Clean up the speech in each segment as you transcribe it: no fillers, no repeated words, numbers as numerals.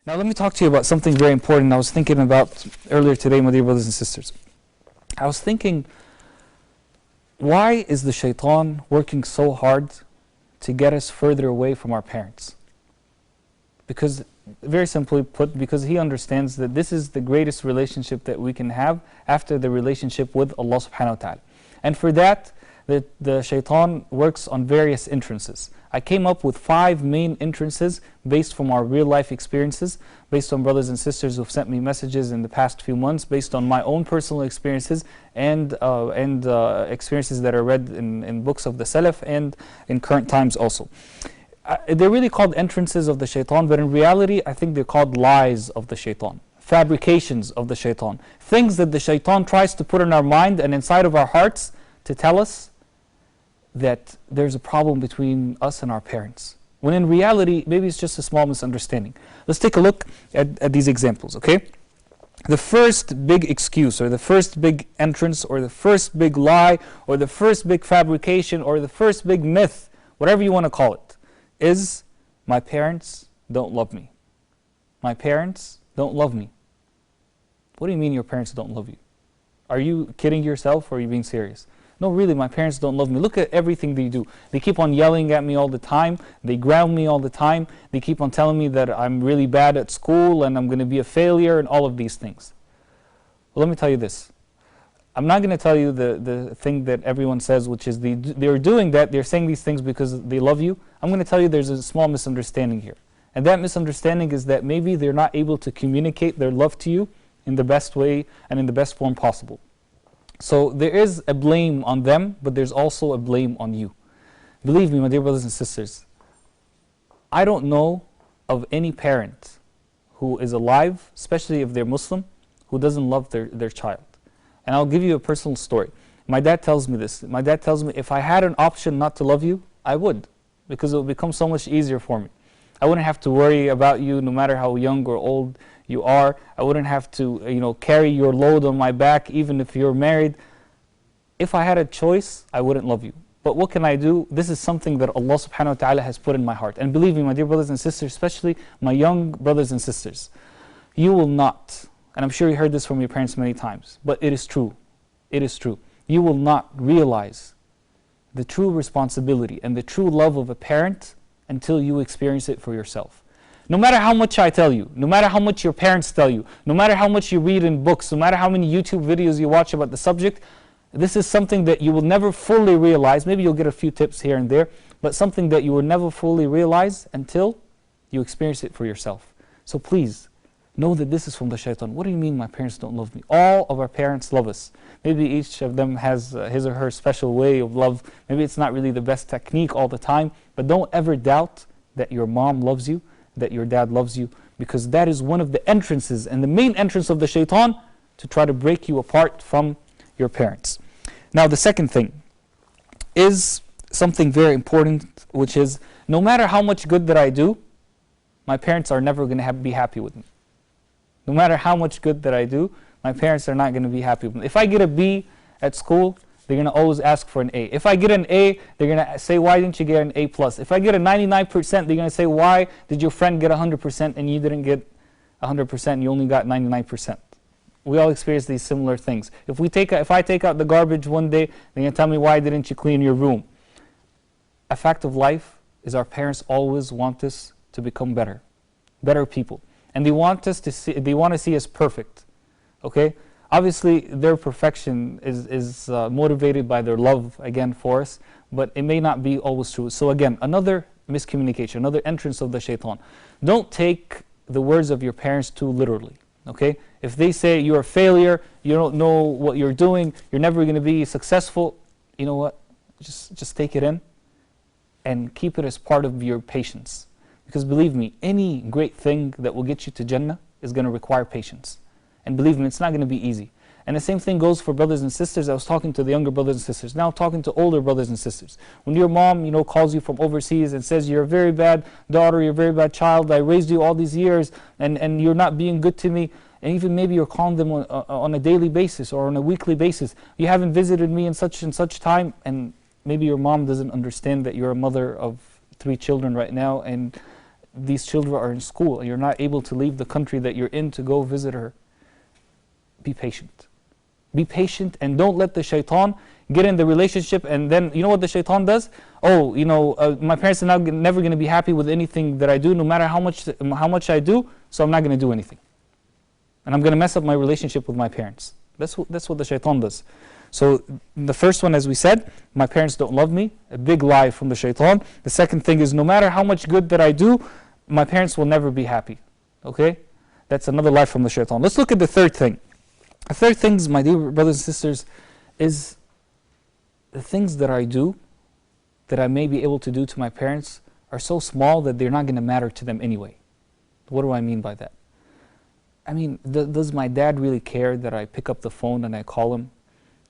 Now let me talk to you about something very important I was thinking about earlier today, my dear brothers and sisters. I was thinking, why is the shaitan working so hard to get us further away from our parents? Because, very simply put, because he understands that this is the greatest relationship that we can have after the relationship with Allah subhanahu wa ta'ala. And for that, the shaitan works on various entrances. I came up with 5 main entrances based from our real life experiences, based on brothers and sisters who've sent me messages in the past few months, based on my own personal experiences and experiences that are read in books of the Salaf and in current times also. They're really called entrances of the shaitan, but in reality I think they're called lies of the shaitan, fabrications of the shaitan, things that the shaitan tries to put in our mind and inside of our hearts to tell us that there's a problem between us and our parents, when in reality maybe it's just a small misunderstanding. Let's take a look at these examples, okay? The first big excuse, or the first big entrance, or the first big lie, or the first big fabrication, or the first big myth, whatever you want to call it, is my parents don't love me. My parents don't love me. What do you mean your parents don't love you? Are you kidding yourself or are you being serious? No, really, my parents don't love me. Look at everything they do. They keep on yelling at me all the time. They ground me all the time. They keep on telling me that I'm really bad at school and I'm going to be a failure and all of these things. Well, let me tell you this. I'm not going to tell you the thing that everyone says, which is they're doing that, they're saying these things because they love you. I'm going to tell you there's a small misunderstanding here. And that misunderstanding is that maybe they're not able to communicate their love to you in the best way and in the best form possible. So there is a blame on them, but there's also a blame on you. Believe me, my dear brothers and sisters, I don't know of any parent who is alive, especially if they're Muslim, who doesn't love their child. And I'll give you a personal story. My dad tells me this. My dad tells me, if I had an option not to love you, I would, because it would become so much easier for me. I wouldn't have to worry about you no matter how young or old you are. I wouldn't have to carry your load on my back even if you're married. If I had a choice, I wouldn't love you. But what can I do? This is something that Allah subhanahu wa ta'ala has put in my heart. And believe me, my dear brothers and sisters, especially my young brothers and sisters, you will not, and I'm sure you heard this from your parents many times, but it is true. It is true. You will not realize the true responsibility and the true love of a parent until you experience it for yourself. No matter how much I tell you, no matter how much your parents tell you, no matter how much you read in books, no matter how many YouTube videos you watch about the subject, this is something that you will never fully realize. Maybe you'll get a few tips here and there, but something that you will never fully realize until you experience it for yourself. So please, know that this is from the shaitan. What do you mean my parents don't love me? All of our parents love us. Maybe each of them has his or her special way of love. Maybe it's not really the best technique all the time, but don't ever doubt that your mom loves you, that your dad loves you, because that is one of the entrances and the main entrance of the shaitan to try to break you apart from your parents. Now the second thing is something very important, which is no matter how much good that I do, my parents are never going to be happy with me. No matter how much good that I do, my parents are not going to be happy with me. If I get a B at school, they're going to always ask for an A. If I get an A, they're going to say, why didn't you get an A+? If I get a 99%, they're going to say, why did your friend get 100% and you didn't get 100%, you only got 99%? We all experience these similar things. If I take out the garbage one day, they're going to tell me, why didn't you clean your room? A fact of life is our parents always want us to become better people. And they want us to see, they want to see us perfect. Okay? Obviously, their perfection is motivated by their love, again, for us, but it may not be always true. So again, another miscommunication, another entrance of the shaitan. Don't take the words of your parents too literally. Okay? If they say you're a failure, you don't know what you're doing, you're never going to be successful, you know what? Just take it in and keep it as part of your patience. Because believe me, any great thing that will get you to Jannah is going to require patience. And believe me, it's not going to be easy. And the same thing goes for brothers and sisters. I was talking to the younger brothers and sisters. Now I'm talking to older brothers and sisters. When your mom, calls you from overseas and says, you're a very bad daughter, you're a very bad child, I raised you all these years, and you're not being good to me, and even maybe you're calling them on a daily basis or on a weekly basis. You haven't visited me in such and such time, and maybe your mom doesn't understand that you're a mother of 3 children right now, and these children are in school and you're not able to leave the country that you're in to go visit her, be patient. Be patient and don't let the shaitan get in the relationship, and then you know what the shaitan does? Oh, my parents are never going to be happy with anything that I do, no matter how much I do, so I'm not going to do anything. And I'm going to mess up my relationship with my parents. That's what the shaitan does. So the first one, as we said, my parents don't love me, a big lie from the shaitan. The second thing is, no matter how much good that I do, my parents will never be happy. Okay? That's another lie from the shaitan. Let's look at the third thing. The third thing, my dear brothers and sisters, is the things that I do, that I may be able to do to my parents, are so small that they're not going to matter to them anyway. What do I mean by that? I mean, does my dad really care that I pick up the phone and I call him,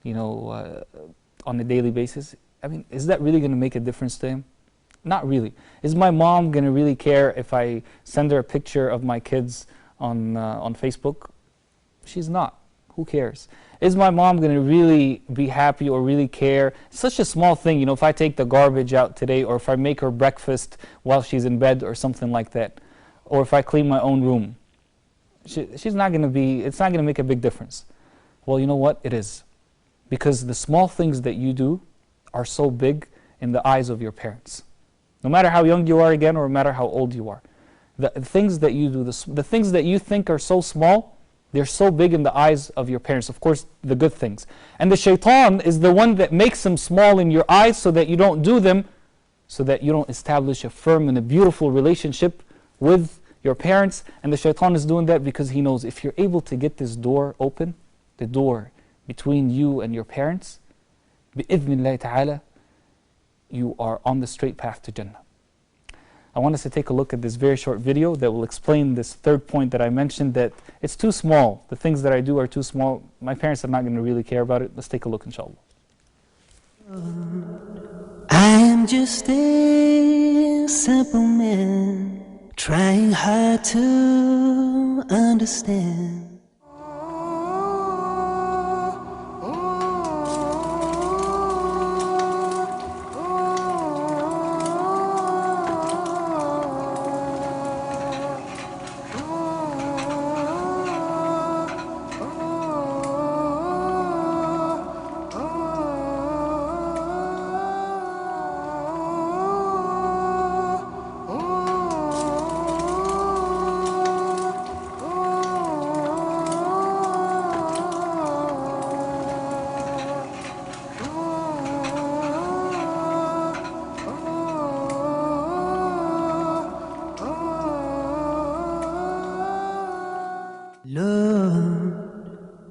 on a daily basis? I mean, is that really going to make a difference to him? Not really. Is my mom going to really care if I send her a picture of my kids on Facebook? She's not. Who cares? Is my mom going to really be happy or really care? Such a small thing, if I take the garbage out today, or if I make her breakfast while she's in bed or something like that, or if I clean my own room. She's not going to be, it's not going to make a big difference. Well, you know what? It is. Because the small things that you do are so big in the eyes of your parents. No matter how young you are again, or no matter how old you are. The things that you do, the things that you think are so small, they're so big in the eyes of your parents. Of course, the good things. And the shaitan is the one that makes them small in your eyes so that you don't do them, so that you don't establish a firm and a beautiful relationship with your parents. And the shaitan is doing that because he knows if you're able to get this door open, the door between you and your parents, bi'idhnillahi ta'ala, you are on the straight path to Jannah. I want us to take a look at this very short video that will explain this third point that I mentioned, that it's too small. The things that I do are too small. My parents are not going to really care about it. Let's take a look, inshallah. I am just a simple man, trying hard to understand. Lord,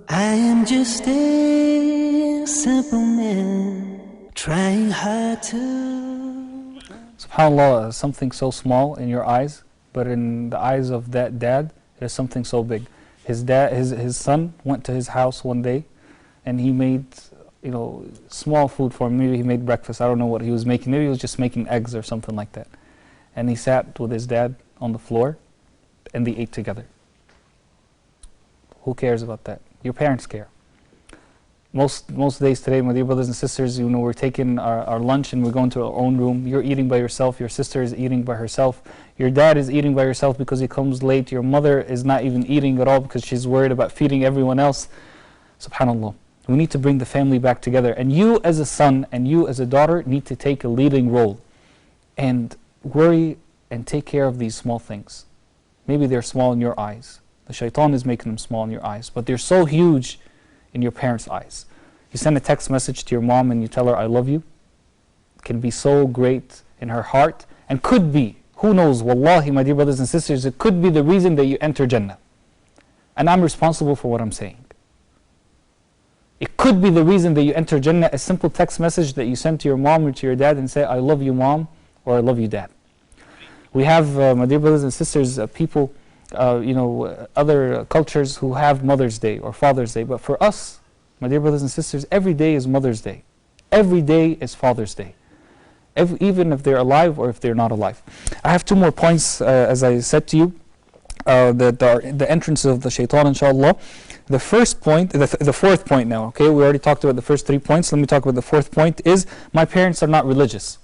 I am just a simple man, trying hard to... SubhanAllah, something so small in your eyes, but in the eyes of that dad, it is something so big. His son went to his house one day, and he made, small food for him. Maybe he made breakfast. I don't know what he was making. Maybe he was just making eggs or something like that. And he sat with his dad on the floor, and they ate together. Who cares about that? Your parents care. Most days today, my dear brothers and sisters, we're taking our lunch and we're going to our own room. You're eating by yourself. Your sister is eating by herself. Your dad is eating by herself because he comes late. Your mother is not even eating at all because she's worried about feeding everyone else. SubhanAllah. We need to bring the family back together. And you as a son and you as a daughter need to take a leading role and worry and take care of these small things. Maybe they're small in your eyes. The shaitan is making them small in your eyes, but they're so huge in your parents' eyes. You send a text message to your mom and you tell her, I love you. It can be so great in her heart, and could be, who knows, wallahi, my dear brothers and sisters, it could be the reason that you enter Jannah. And I'm responsible for what I'm saying. It could be the reason that you enter Jannah, a simple text message that you send to your mom or to your dad and say, I love you, mom, or I love you, dad. We have, my dear brothers and sisters, people, other cultures who have Mother's Day or Father's Day. But for us, my dear brothers and sisters, every day is Mother's Day. Every day is Father's Day. Even if they're alive or if they're not alive. I have two more points, as I said to you, that are the entrance of the shaitan, inshallah. The first point, the fourth point now, okay? We already talked about the first 3 points. Let me talk about the fourth point, is my parents are not religious.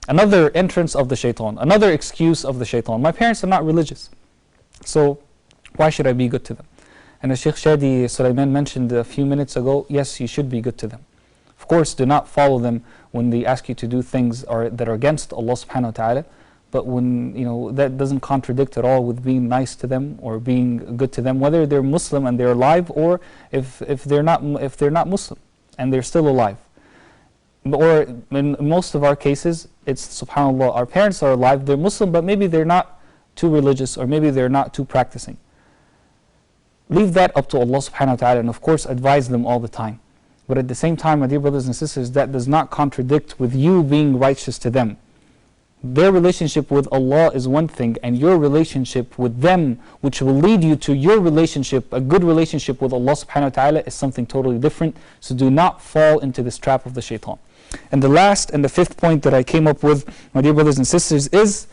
Another entrance of the shaitan, another excuse of the shaitan. My parents are not religious, so why should I be good to them? And as Sheikh Shadi Sulaiman mentioned a few minutes ago, yes, you should be good to them. Of course, do not follow them when they ask you to do things that are against Allah subhanahu wa ta'ala, but when that doesn't contradict at all with being nice to them or being good to them, whether they're Muslim and they're alive, or if they're not Muslim and they're still alive. Or in most of our cases, it's subhanAllah, our parents are alive, they're Muslim, but maybe they're not too religious, or maybe they're not too practicing. Leave that up to Allah subhanahu wa ta'ala, and of course advise them all the time. But at the same time, my dear brothers and sisters, that does not contradict with you being righteous to them. Their relationship with Allah is one thing, and your relationship with them, which will lead you to your relationship, a good relationship with Allah subhanahu wa ta'ala, is something totally different. So do not fall into this trap of the shaitan. And the last and the fifth point that I came up with, my dear brothers and sisters, is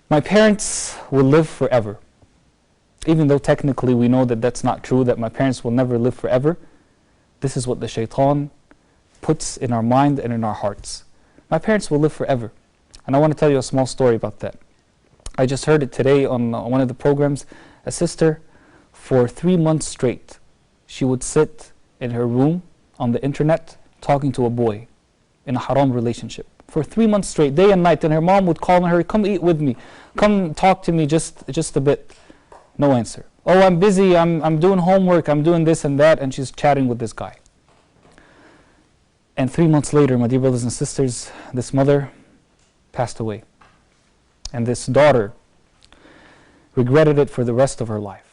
my parents will live forever. Even though technically we know that that's not true, that my parents will never live forever, this is what the shaitan puts in our mind and in our hearts. My parents will live forever. And I want to tell you a small story about that. I just heard it today on one of the programs. A sister, for 3 months straight, she would sit in her room on the internet talking to a boy in a haram relationship. For 3 months straight, day and night. And her mom would call her, come eat with me, come talk to me just a bit. No answer. Oh, I'm busy, I'm doing homework, I'm doing this and that, and she's chatting with this guy. And 3 months later, my dear brothers and sisters, this mother passed away. And this daughter regretted it for the rest of her life.